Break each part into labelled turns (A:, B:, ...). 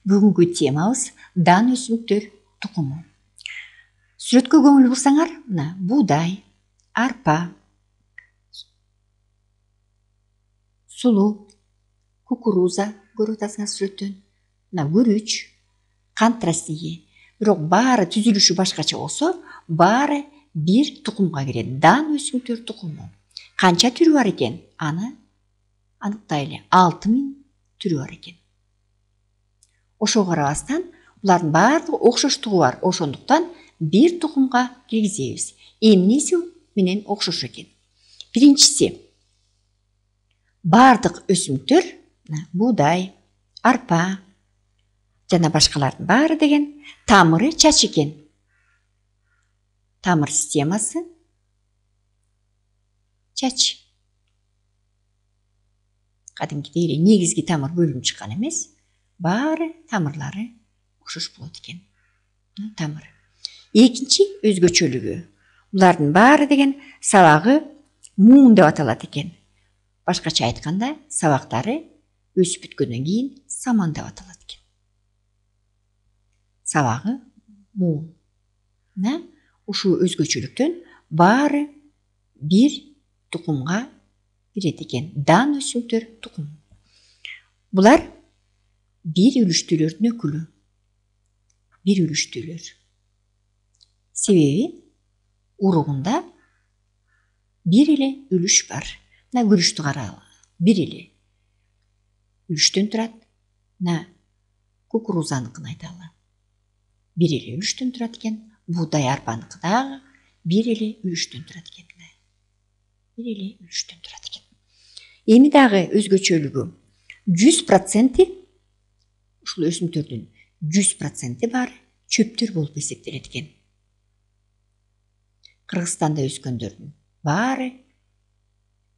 A: Бүгінгі темабыз дан өсімдіктер тұқымы. Сүрөткө көңіл бурсаңар, будай, арпа, сулуу, кукуруза көрүп атасыңар сүрөттөн, күрүч, кант растеги. Бирок баары түзүлүшү башкача болсо, баары бир тукумга кирет. Дан өсүмдүктөр тукуму. Канча түрү бар экен? Аны аныктайлы. 6000 түрү бар экен. Ошого карабастан, булардын баардыгы окшоштугу бар. Ошондуктан бир тукумга киргизебиз. Эмнеси менен окшош экен? Биринчиси, баардык өсүмдүктөр, будай, арпа жана башкалардын баары деген тамыры чач экен. Тамыр системасы чач. Кадимкидей эле негизги тамыр бөлүнүп чыккан эмес, баары тамырлары окшош болот экен. Тамыр. Экинчи өзгөчөлүгү. Булардын баары деген сабагы муун деп аталат экен. Башкача айтканда, сабактары өсүп бүткөндөн кийин саман деп аталат экен. Сабагы муун. Ушул өзгөчөлүктөн баары бир тукумга кирет экен. Дан өсүмдүктөр тукуму. Булар бир үлүштүүлөрдүн өкүлү. Бир үлүштүүлөр. Себеби уругунда бир эле үлүш бар. Үлүштү карагыла. Бир эле үлүштөн турат. Кукурузаныкын айталы. Бир эле үлүштөн турат экен. Будай, арпаныкы дагы бир эле үлүштөн турат экен. Бир эле үлүштөн турат экен. Эми дагы өзгөчөлүгү 100% ушул өсүмдүктөрдүн 100% баары чөптөр болуп эсептелет экен. Кыргызстанда өскөндөрдүн баары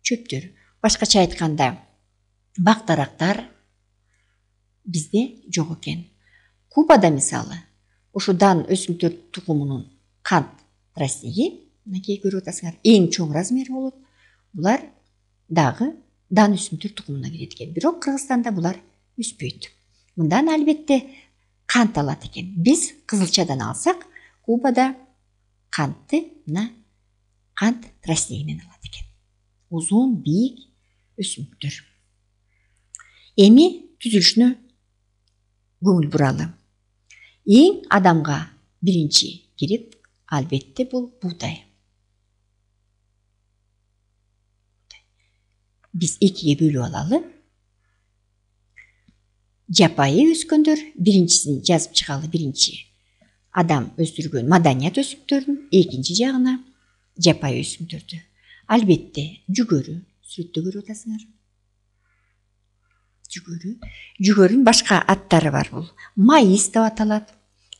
A: чөптөр. Башкача айтканда, бак-дарактар бизде жок экен. Кубада мисалы, ушу дан өсүмдүктөр тукумунун кант растеги, мынакей көрүп атасыңар, эң чоң размери болот. Булар дагы дан өсүмдүктөр тукумуна кирет экен. Бирок Кыргызстанда булар өспөйт. Мындан албетте кант алат экен. Биз кызылчадан алсак, Кубада кантты кант растегинен алат экен. Узун, бийик өсүмдүктөр. Эми түзүлүшүнө көңүл буралы. Эң адамга биринчи кирип, албетте бул будай. Биз экиге бөлүп алалы. Жапайы өскөндөр, биринчисин жазып чыгалы. Биринчи адам өстүргөн маданият өсүмдүктөрүн, экинчи жагына жапайы өсүмдүктөрдү. Албетте жүгөрү, сүрөттө көрүп атасыңар. Жүгөрүнүн башка аттары бар бул. Маис деп аталат,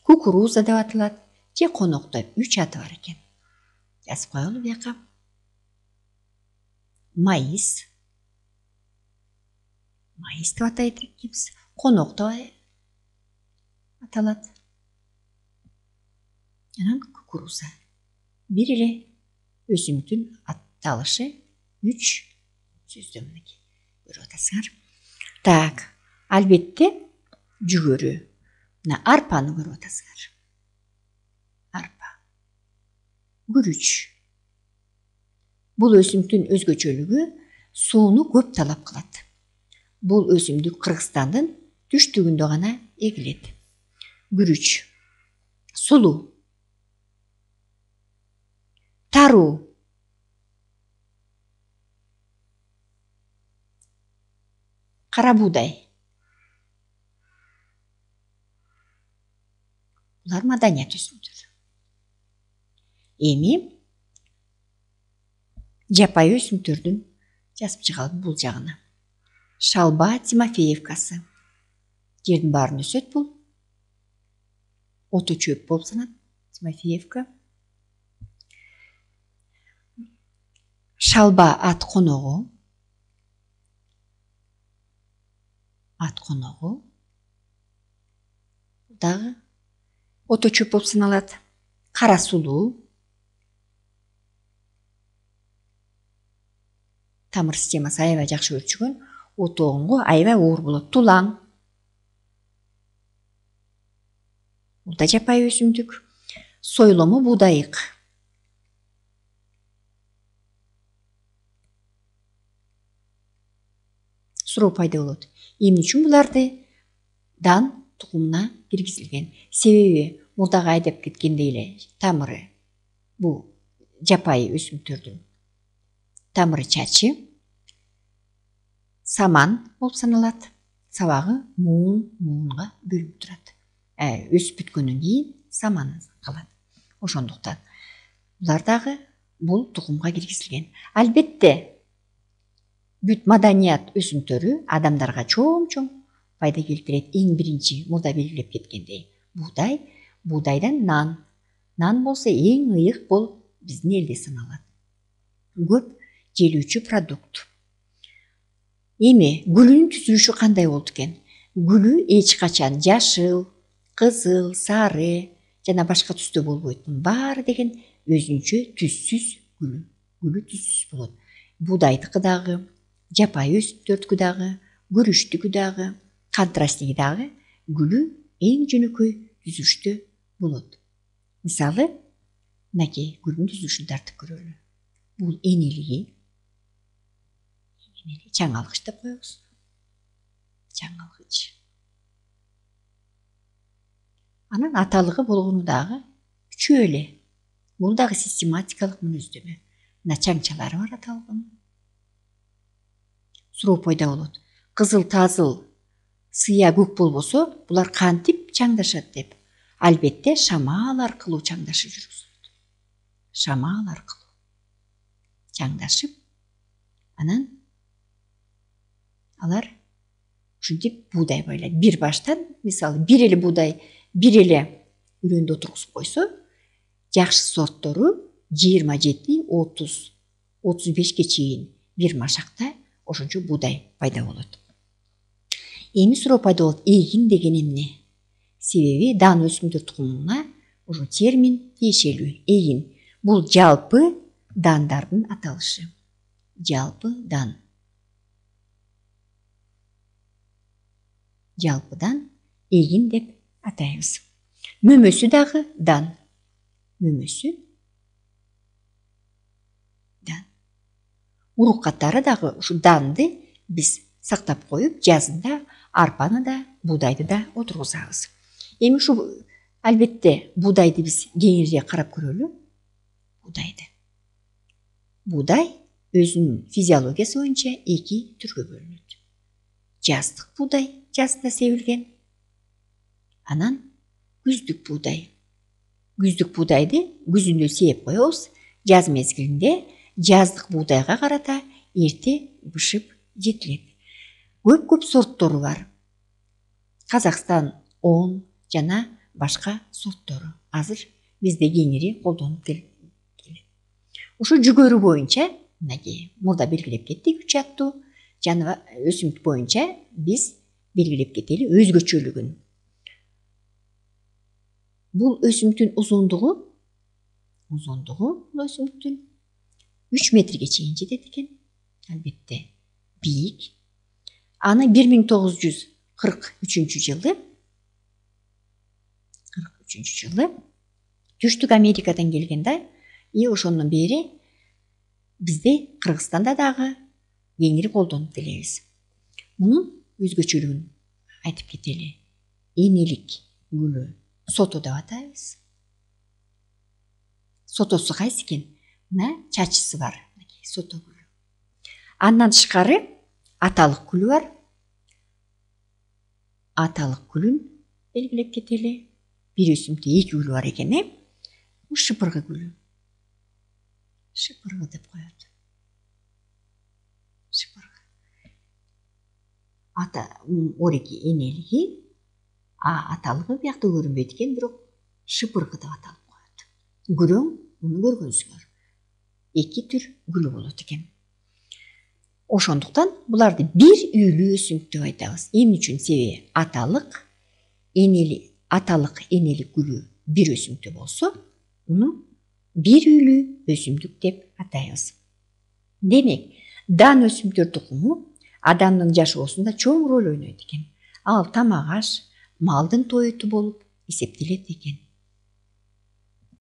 A: кукуруза деп аталат, же конокто 3 аты бар экен. Жазып коелу буяка. Маис деп атайт экенбиз. Конокто аталат. Анан кукуруза. Бир эле өсүмдүктүн атталышы 3 сөздөн мынакей көрүп атасыңар. Так, албетте жүгөрү. Арпаны көрүп атасыңар. Арпа. Күрүч. Бул өсүмдүктүн өзгөчөлүгү сууну көп талап кылат. Бул өсүмдүк Кыргызстандын түштүгүндө гана эгилет. Күрүч. Сулуу. Таруу. Кара будай. Булар маданият өсүмдүктөр. Эми жапайы өсүмдүктөрдүн жазып чыгалы бул жагына. Шалба Тимофеевкасы. Жердин баарын өсөт бул. Ото чөп болуп санат. Тимофеевка. Шалба ат коногу. Ат коногу. Дагы ото чөп болуп саналат. Кара сулуу. Тамыр системасы аябай жакшы өрчүгөн. Отогонго аябай оор болот. Тулаң. Бул да жапайы өсүмдүк. Сойлому будайык. Суроо пайда болот. Эмне үчүн буларды дан тукумуна киргизилген? Себеби мурдагы айдап кеткендей эле тамыры, бул жапайы өсүмдүктөрдүн тамыры чачы саман болуп саналат. Сабагы муунга бөлүнүп турат. Өсүп бүткөндөн кийин саманы калат. Ошондуктан булар дагы бул тукумга киргизилген. Албетте бүт маданият өсүмдүктөрү адамдарга чоң пайда келтирет. Эң биринчи мурда белгилеп кеткендей будай, будайдан нан болсо эң ыйык болуп биздин элде саналат. Көп желүүчү продукт. Эми гүлүнүн түзүлүшү кандай болду экен? Гүлү эч качан жашыл, кызыл, сары жана башка түстө болбойт. Бунун баары деген өзүнчө түссүз гүлү. Гүлү түссүз болот. Будайдыкы дагы, жапайы өсүмдүктөрдүкү дагы, күрүчтүкү дагы, контрастиги дагы гүлү эң жөнөкөй түзүлүштө болот. Мисалы, мынакей гүлдүн түзүлүшүн тартып көрөлү. Бул энелиги, чаңалгыч деп коебуз. Чаңалгыч. Анан аталыгы болгону дагы үчөө эле. Бул дагы систематикалык мүнөздөмө. Мына чаңчалары бар аталыгынын. Суроо пайда болот. Кызыл, тазыл, сыя көк болбосо, булар кантип чаңдашат деп. Албетте шамал аркылуу чаңдашып жүргүзүлөт. Шамал аркылуу чаңдашып, анан алар ушинтип будай байлайт. Бир баштан, мисалы, бир эле будай, бир эле үрөндө отургузуп койсо, жакшы сорттору 27-30, 35ке чейин бир машакта ошончо будай пайда болот. Эми суроо пайда болот, эгин деген эмне? Себеби дан өсүмдүк тукумуна ошо термин тиешелүү. Эгин бул жалпы дандардын аталышы. Жалпы дан. Жалпыдан эгин деп атайбыз. Мөмөсү дагы дан. Мөмөсү дан. Урук катары дагы ушу данды биз сактап коюп, жазында арпаны да, будайды да отургузабыз. Эми ушу албетте будайды биз кеңирээк карап көрөлү. Будайды. Будай өзүнүн физиологиясы боюнча эки түргө бөлүнөт. Жаздык будай, жазда себилген. Анан күздүк будай. Күздүк будайды күзүндө сээп коебуз. Жаз мезгилинде жаздык будайга карата эрте бышып жетилет. Көп сорттору бар. Казакстан 10 жана башка сорттору азыр бизде кеңири колдонуп келет. Ушу жүгөрү боюнча, мынакей мурда белгилеп кеттик, 3 аттуу жаныбар өсүмдүк боюнча биз белгилеп кетели өзгөчөлүгүн. Бул өсүмдүктүн узундугу бул өсүмдүктүн 3 метрге чейин жетет экен. Албетте бийик. Аны 1943 жылы Түштүк Америкадан келген да, ошондон бери бизде Кыргызстанда дагы кеңири колдонуп келебиз. Мунун өзгөчөлүгүн айтып кетели. Энелик гүлү сото деп атайбыз. Сотосу кайсы экен? Мына чачысы бар. Сото гүлү. Андан тышкары аталык гүлү бар. Аталык гүлүн белгилеп кетели. Бир өсүмдүктө 2 гүлү бар экен, Бул шыпыргы гүлү. Шыпыргы деп коет. Шыпыргы. Ореки энелиги, аталыгы биякта көрүнбөйт экен, бирок шыпыргы деп аталып коет. Күрөң, муну көргөнсүңөр. 2 түр гүлү болот экен. Ошондуктан буларды бир үйлүү өсүмдүк деп айтабыз. Эмне үчүн? Себеби аталык энелик гүлү бир өсүмдүктө болсо, муну бир үйлүү өсүмдүк деп атайбыз. Демек, дан өсүмдүктөр тукуму адамдын жашоосунда чоң роль ойнойт экен. Ал тамак аш, малдын тоюту болуп эсептелет экен.